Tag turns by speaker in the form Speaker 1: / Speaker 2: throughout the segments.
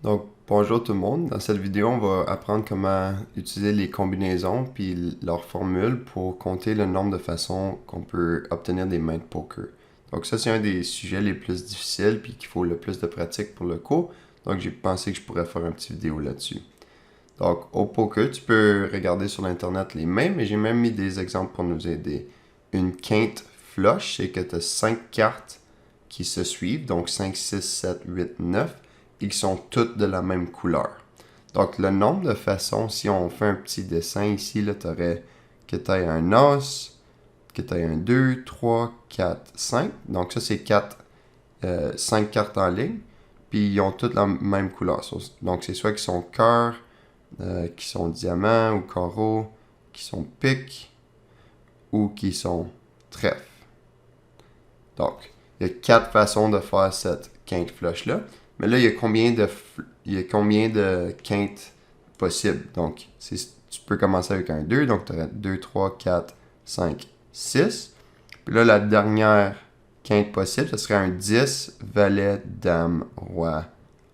Speaker 1: Donc, bonjour tout le monde. Dans cette vidéo, on va apprendre comment utiliser les combinaisons puis leurs formules pour compter le nombre de façons qu'on peut obtenir des mains de poker. Donc ça, c'est un des sujets les plus difficiles puis qu'il faut le plus de pratique pour le cours. Donc j'ai pensé que je pourrais faire une petite vidéo là-dessus. Donc au poker, tu peux regarder sur l'internet les mains, mais j'ai même mis des exemples pour nous aider. Une quinte flush, c'est que tu as 5 cartes qui se suivent, donc 5, 6, 7, 8, 9 et qui sont toutes de la même couleur. Donc, le nombre de façons, si on fait un petit dessin ici, tu aurais que tu aies un as, que tu aies un 2, 3, 4, 5. Donc, ça, c'est 5 cartes en ligne. Puis, ils ont toutes la même couleur. Donc, c'est soit qui sont cœur, qui sont diamant ou carreau, qui sont pique ou qui sont trèfle. Donc, il y a 4 façons de faire cette quinte flush-là. Mais là, il y a combien de quintes possibles? Donc, tu peux commencer avec un 2. Donc, tu aurais 2, 3, 4, 5, 6. Puis là, la dernière quinte possible, ce serait un 10, valet, dame, roi,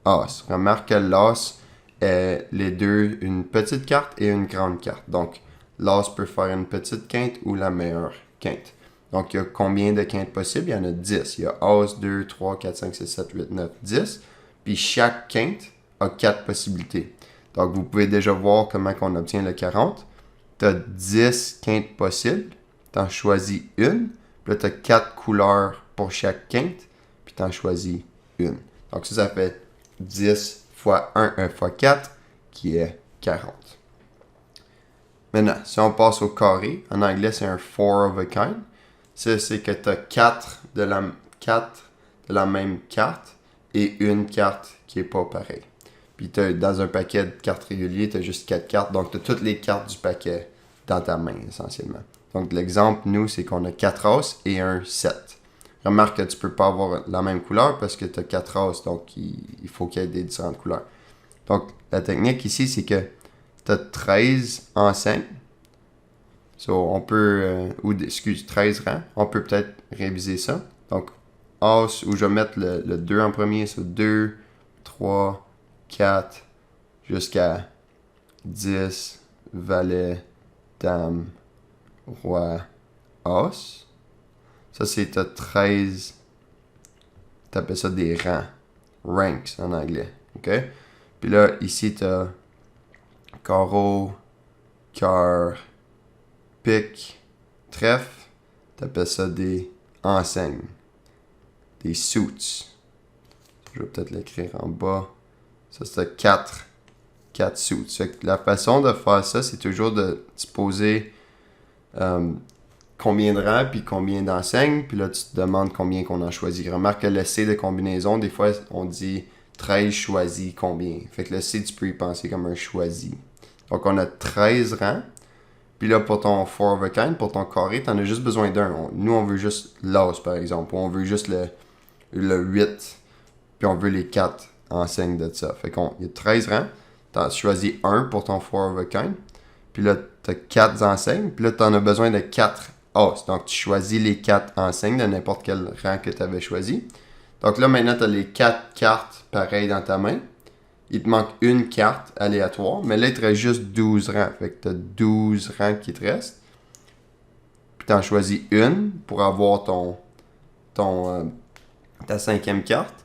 Speaker 1: as. Remarque que l'as est les deux, une petite carte et une grande carte. Donc, l'as peut faire une petite quinte ou la meilleure quinte. Donc, il y a combien de quintes possibles? Il y en a 10. Il y a As, 2, 3, 4, 5, 6, 7, 8, 9, 10. Puis chaque quinte a 4 possibilités. Donc, vous pouvez déjà voir comment on obtient le 40. Tu as 10 quintes possibles. Tu en choisis une. Puis là, tu as 4 couleurs pour chaque quinte. Puis tu en choisis une. Donc, ça fait 10 fois 1 fois 4 qui est 40. Maintenant, si on passe au carré, en anglais, c'est un four of a kind. Ça, c'est que tu as 4 de la même carte et une carte qui est pas pareille. Puis dans un paquet de cartes réguliers, tu as juste 4 cartes. Donc, tu as toutes les cartes du paquet dans ta main, essentiellement. Donc, l'exemple, nous, c'est qu'on a 4 as et un 7. Remarque que tu peux pas avoir la même couleur parce que tu as 4 as. Donc, il faut qu'il y ait des différentes couleurs. Donc, la technique ici, c'est que tu as 13 enseignes. So, on peut, 13 rangs. On peut peut-être réviser ça. Donc, As, où je vais mettre le 2 en premier, c'est 2, 3, 4, jusqu'à 10, valet, dame, roi, As. Ça, c'est 13. T'appelles ça des rangs. Ranks en anglais. OK? Puis là, ici, t'as carreau, cœur, pique, trèfle. T'appelles ça des enseignes. Des suits. Je vais peut-être l'écrire en bas. Ça, c'est 4 suits. La façon de faire ça, c'est toujours de se poser combien de rangs puis combien d'enseignes. Puis là, tu te demandes combien qu'on en choisit. Remarque que le C de combinaison, des fois, on dit 13 choisis combien. Fait que le C, tu peux y penser comme un choisi. Donc, on a 13 rangs. Puis là, pour ton four of a kind, pour ton carré, tu en as juste besoin d'un. Nous, on veut juste l'as, par exemple. Ou on veut juste le 8. Puis on veut les 4 enseignes de ça. Fait qu'il y a 13 rangs. Tu as choisi un pour ton four of a kind. Puis là, tu as 4 enseignes. Puis là, tu en as besoin de 4 as. Donc, tu choisis les 4 enseignes de n'importe quel rang que tu avais choisi. Donc là, maintenant, tu as les 4 cartes pareilles dans ta main. Il te manque une carte aléatoire. Mais là, il te reste juste 12 rangs. Fait que tu as 12 rangs qui te restent. Puis tu en choisis une pour avoir ta 5e carte.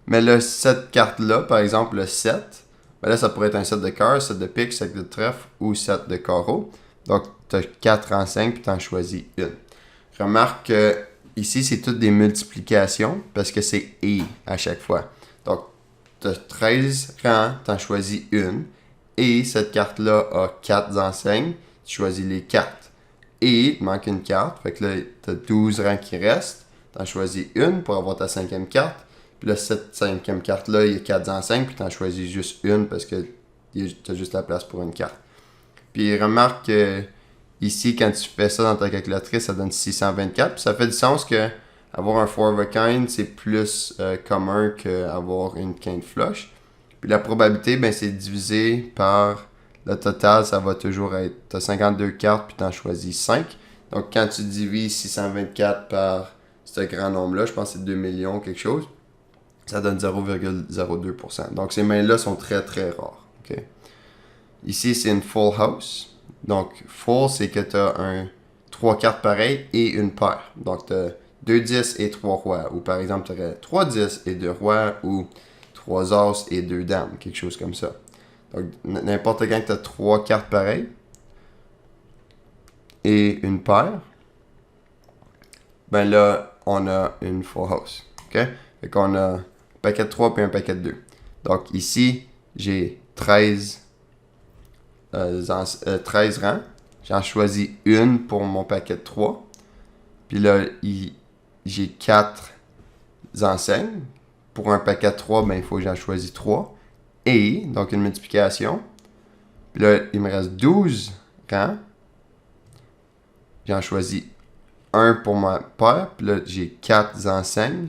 Speaker 1: Mais là, cette carte-là, par exemple, le 7, ben là, ça pourrait être un 7 de cœur, 7 de pique, 7 de trèfle ou 7 de carreau. Donc, tu as 4 en 5 puis tu en choisis une. Remarque que ici, c'est toutes des multiplications parce que c'est et à chaque fois. Donc, tu as 13 rangs, tu en choisis une. Et cette carte-là a 4 enseignes, tu choisis les cartes. Et il te manque une carte, fait que là, tu as 12 rangs qui restent, tu en choisis une pour avoir ta 5e carte. Puis là, cette 5e carte-là, il y a 4 enseignes, puis tu en choisis juste une parce que tu as juste la place pour une carte. Puis remarque que ici, quand tu fais ça dans ta calculatrice, ça donne 624. Puis ça fait du sens que avoir un four of a kind, c'est plus commun qu'avoir une quinte flush. Puis la probabilité, ben, c'est divisé par le total, ça va toujours être. Tu as 52 cartes, puis tu en choisis 5. Donc quand tu divises 624 par ce grand nombre-là, je pense que c'est 2 millions, quelque chose. ça donne 0,02%. Donc, ces mains-là sont très, très rares. Okay? Ici, c'est une full house. Donc, full, c'est que tu as 3 cartes pareilles et une paire. Donc, tu as 2 10 et 3 rois. Ou par exemple, tu aurais 3 10 et 2 rois ou 3 as et 2 dames. Quelque chose comme ça. Donc, n'importe quand que tu as 3 cartes pareilles et une paire, ben là, on a une full house. OK? Fait qu'on a un paquet de 3 puis un paquet de 2. Donc, ici, j'ai 13 rangs. J'en choisis une pour mon paquet de 3. Puis là, j'ai 4 enseignes. Pour un paquet de 3, ben, il faut que j'en choisisse 3. Et, donc une multiplication. Puis là, il me reste 12 rangs. J'en choisis un pour ma paire. Puis là, j'ai 4 enseignes.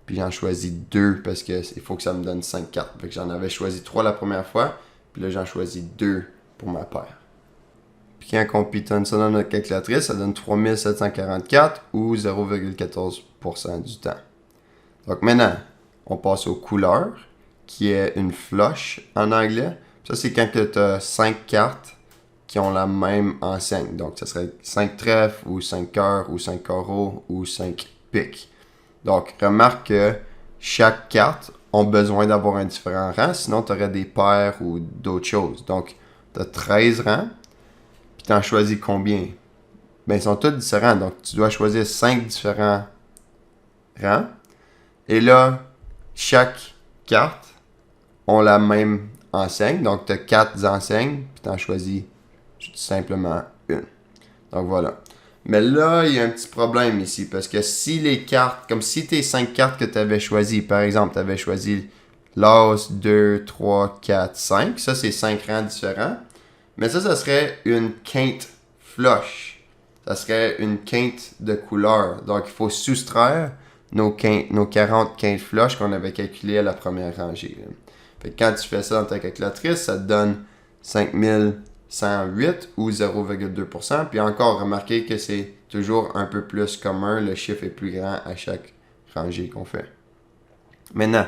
Speaker 1: Puis j'en choisis 2 parce qu'il faut que ça me donne 5 cartes. Fait que j'en avais choisi 3 la première fois. Puis là, j'en choisis 2 pour ma paire. Puis quand on pitonne ça dans notre calculatrice, ça donne 3744 ou 0,14% du temps. Donc maintenant, on passe aux couleurs, qui est une flush en anglais. Ça, c'est quand tu as 5 cartes qui ont la même enseigne. Donc, ça serait 5 trèfles, ou 5 cœurs, ou 5 carreaux, ou 5 piques. Donc, remarque que chaque carte a besoin d'avoir un différent rang, sinon tu aurais des paires ou d'autres choses. Donc, tu as 13 rangs, puis tu en choisis combien? Ben, ils sont tous différents. Donc, tu dois choisir 5 différents rangs. Et là, chaque carte a la même enseigne. Donc, tu as 4 enseignes, puis tu en choisis simplement une. Donc, voilà. Mais là, il y a un petit problème ici, parce que si les cartes, comme si tes 5 cartes que tu avais choisies, par exemple, tu avais choisi l'as, 2, 3, 4, 5, ça c'est 5 rangs différents, mais ça serait une quinte flush. Ça serait une quinte de couleur. Donc, il faut soustraire nos 40 quintes flush qu'on avait calculées à la première rangée. Fait que quand tu fais ça dans ta calculatrice, ça te donne 5108 ou 0,2%. Puis encore, remarquez que c'est toujours un peu plus commun. Le chiffre est plus grand à chaque rangée qu'on fait. Maintenant,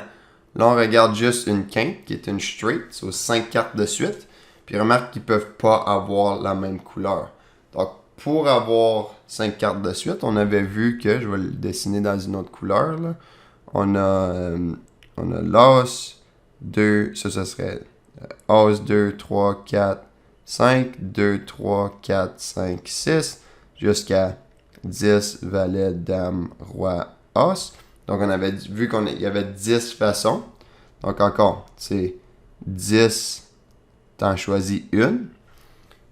Speaker 1: là, on regarde juste une quinte qui est une straight, sur 5 cartes de suite. Puis remarque qu'ils ne peuvent pas avoir la même couleur. Donc, pour avoir 5 cartes de suite, on avait vu que, je vais le dessiner dans une autre couleur, là. On a l'as, 2, ça serait as, 2, 3, 4, 5, 2, 3, 4, 5, 6, jusqu'à 10, valet, dame, roi, as. Donc, on avait vu qu'il y avait 10 façons. Donc, encore, c'est 10, t'en choisis une.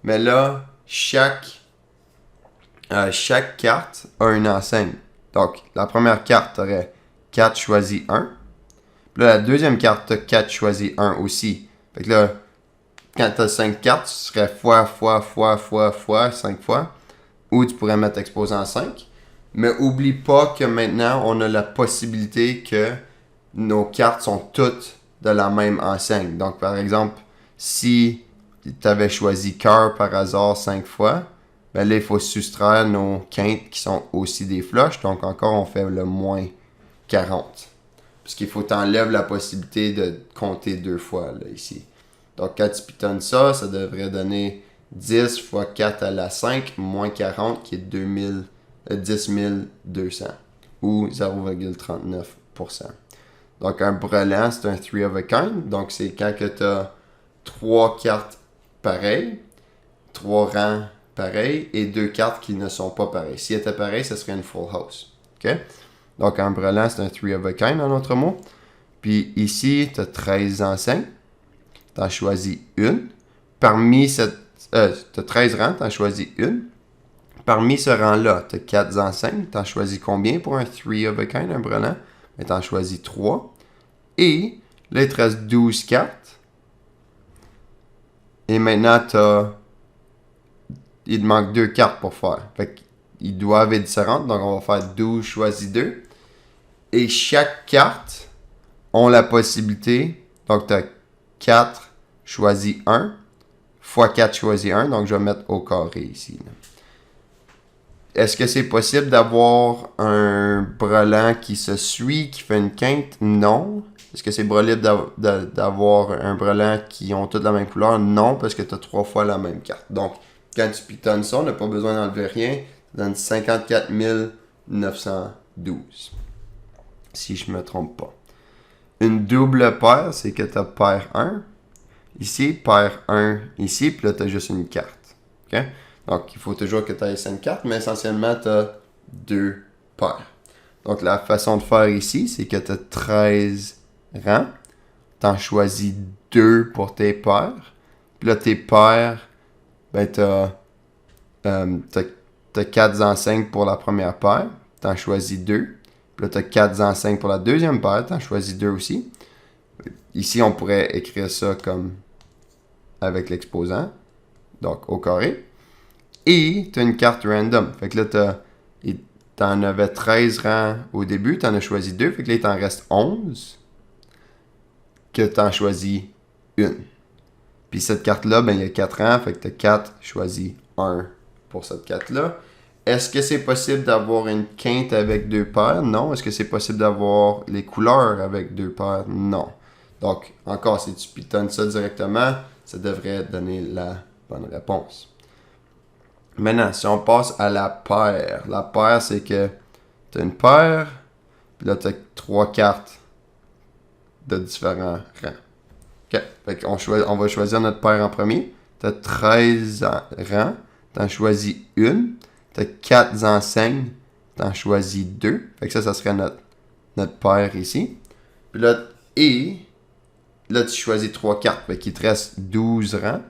Speaker 1: Mais là, chaque carte a une enseigne. Donc, la première carte, tu aurais 4 choisis 1. Puis là, la deuxième carte, tu as 4 choisis 1 aussi. Fait que là, quand tu as 5 cartes, tu serais fois 5 fois. Ou tu pourrais mettre exposant 5. Mais oublie pas que maintenant, on a la possibilité que nos cartes sont toutes de la même enseigne. Donc, par exemple, si tu avais choisi cœur par hasard 5 fois, ben là, il faut soustraire nos quintes qui sont aussi des flushs. Donc, encore, on fait le moins 40. Parce qu'il faut t'enlèves la possibilité de compter 2 fois, là, ici. Donc, quand tu pitonnes ça, ça devrait donner 10 fois 4 à la 5, moins 40, qui est 10 200, ou 0,39%. Donc, un brelan, c'est un 3 of a kind. Donc, c'est quand tu as 3 cartes pareilles, 3 rangs pareils, et 2 cartes qui ne sont pas pareilles. Si elles étaient pareilles, ça serait une full house. OK? Donc, un brelan, c'est un 3 of a kind, en autre mot. Puis ici, tu as 13 enseignes. Tu en choisis une. Parmi cette... tu as 13 rangs, tu en choisis une. Parmi ce rang-là, tu as 4 enseignes. Tu en choisis combien pour un 3 of a kind, un brelan? Tu en choisis 3. Et là, il te reste 12 cartes. Et maintenant, il te manque 2 cartes pour faire. Fait qu'ils doivent être différentes. Donc, on va faire 12 choisis 2. Et chaque carte a la possibilité. Donc, tu as 4 choisis 1 fois 4 choisis 1. Donc, je vais mettre au carré ici. est-ce que c'est possible d'avoir un brelan qui se suit, qui fait une quinte? Non. Est-ce que c'est possible d'avoir un brelan qui ont toutes la même couleur? Non, parce que tu as 3 fois la même carte. Donc, quand tu pitonnes ça, on n'a pas besoin d'enlever rien. Ça donne 54 912. Si je me trompe pas. Une double paire, c'est que tu as paire 1. Ici, paire 1 ici, puis là, tu as juste une carte. OK? Donc, il faut toujours que tu aies 5 cartes, mais essentiellement, tu as 2 paires. Donc, la façon de faire ici, c'est que tu as 13 rangs. Tu en choisis 2 pour tes paires. Puis là, tes paires, ben, tu as 4 enseignes pour la première paire. Tu en choisis 2. Puis là, tu as 4 enseignes pour la deuxième paire. Tu en choisis 2 aussi. Ici, on pourrait écrire ça comme avec l'exposant. Donc, au carré. Et tu as une carte random. Fait que là, tu en avais 13 rangs au début. Tu en as choisi 2. Fait que là, il t'en reste 11 que tu en choisis une. Puis cette carte-là, ben, il y a 4 rangs. Fait que tu as 4 choisi 1 pour cette carte-là. Est-ce que c'est possible d'avoir une quinte avec 2 paires? Non. Est-ce que c'est possible d'avoir les couleurs avec 2 paires? Non. Donc, encore, si tu pitonnes ça directement, ça devrait donner la bonne réponse. Maintenant, si on passe à la paire c'est que tu as une paire, puis là, tu as 3 cartes de différents rangs. OK. Fait qu'on on va choisir notre paire en premier. Tu as 13 rangs, tu en choisis une. Tu as 4 enseignes, tu en choisis 2. Fait que ça serait notre paire ici. Puis là, tu choisis 3 cartes. Fait qu'il te reste 12 rangs.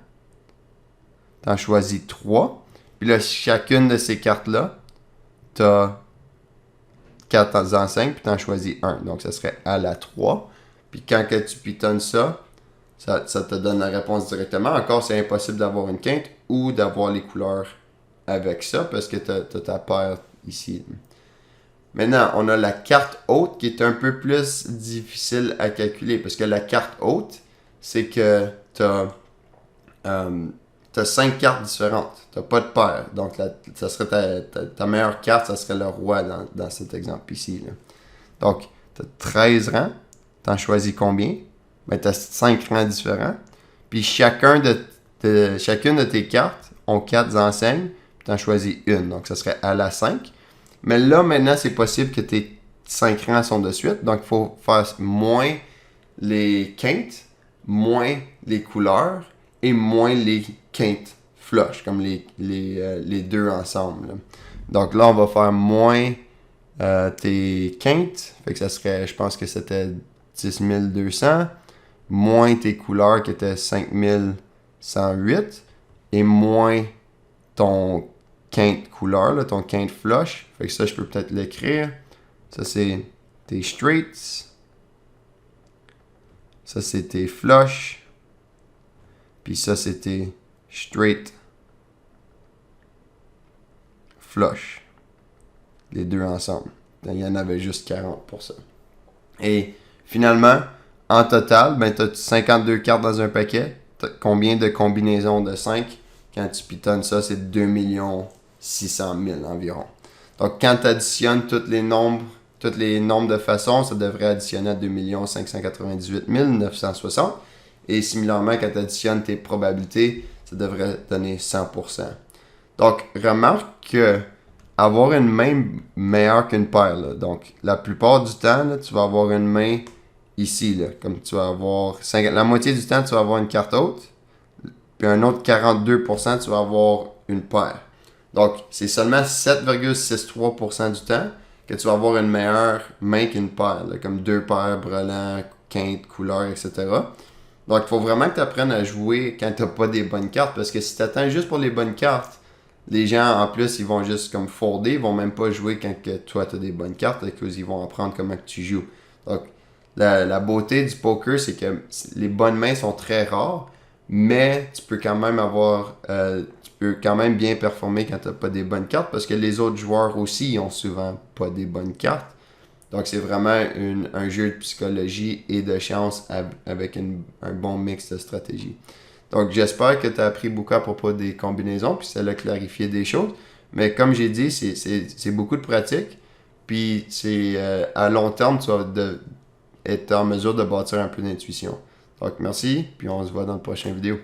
Speaker 1: Tu en choisis 3. Puis là, chacune de ces cartes-là, tu as 4 enseignes, puis tu en choisis 1. Donc, ça serait à la 3. Puis quand que tu pitonnes ça te donne la réponse directement. Encore, c'est impossible d'avoir une quinte ou d'avoir les couleurs avec ça, parce que tu as ta paire ici. Maintenant, on a la carte haute qui est un peu plus difficile à calculer, parce que la carte haute, c'est que tu as 5 cartes différentes. Tu n'as pas de paire. Donc, ça serait ta meilleure carte, ça serait le roi dans cet exemple ici. Là. Donc, tu as 13 rangs. Tu en choisis combien? Ben, tu as 5 rangs différents. Puis, chacune de tes cartes ont 4 enseignes. Puis, tu en choisis une. Donc, ça serait à la 5. Mais là, maintenant, c'est possible que tes 5 rangs sont de suite. Donc, il faut faire moins les quintes, moins les couleurs et moins les quintes flush, comme les deux ensemble. Là. Donc là, on va faire moins tes quintes, fait que ça serait, je pense que c'était 10 200, moins tes couleurs qui étaient 5 108, et moins ton quinte couleur, là, ton quinte flush. Fait que ça, je peux peut-être l'écrire. Ça, c'est tes straights. Ça, c'est tes flush. Puis ça, c'est tes straight flush. Les deux ensemble. Il y en avait juste 40 pour ça. Et finalement, en total, ben, tu as 52 cartes dans un paquet. T'as combien de combinaisons de 5? Quand tu pitonnes ça, c'est 2 600 000 environ. Donc, quand tu additionnes tous les nombres de façons, ça devrait additionner à 2 598 960. Et similairement, quand tu additionnes tes probabilités, ça devrait donner 100%. Donc, remarque que avoir une main meilleure qu'une paire. Là. Donc, la plupart du temps, là, tu vas avoir une main ici. Là, comme tu vas avoir la moitié du temps, tu vas avoir une carte haute. Puis un autre 42%, tu vas avoir une paire. Donc, c'est seulement 7,63% du temps que tu vas avoir une meilleure main qu'une paire. Là, comme 2 paires, brelan, quinte, couleur, etc. Donc, il faut vraiment que tu apprennes à jouer quand tu n'as pas des bonnes cartes. Parce que si tu attends juste pour les bonnes cartes, les gens, en plus, ils vont juste comme folder. Ils vont même pas jouer quand que toi, tu as des bonnes cartes. Et qu'ils vont apprendre comment que tu joues. Donc, la beauté du poker, c'est que les bonnes mains sont très rares. Mais tu peux quand même bien performer quand tu n'as pas des bonnes cartes. Parce que les autres joueurs aussi, ils ont souvent pas des bonnes cartes. Donc, c'est vraiment un jeu de psychologie et de chance avec un bon mix de stratégie. Donc, j'espère que tu as appris beaucoup à propos des combinaisons, puis ça a clarifié des choses. Mais comme j'ai dit, c'est beaucoup de pratique. Puis c'est à long terme, tu vas être en mesure de bâtir un peu d'intuition. Donc merci, puis on se voit dans le prochain vidéo.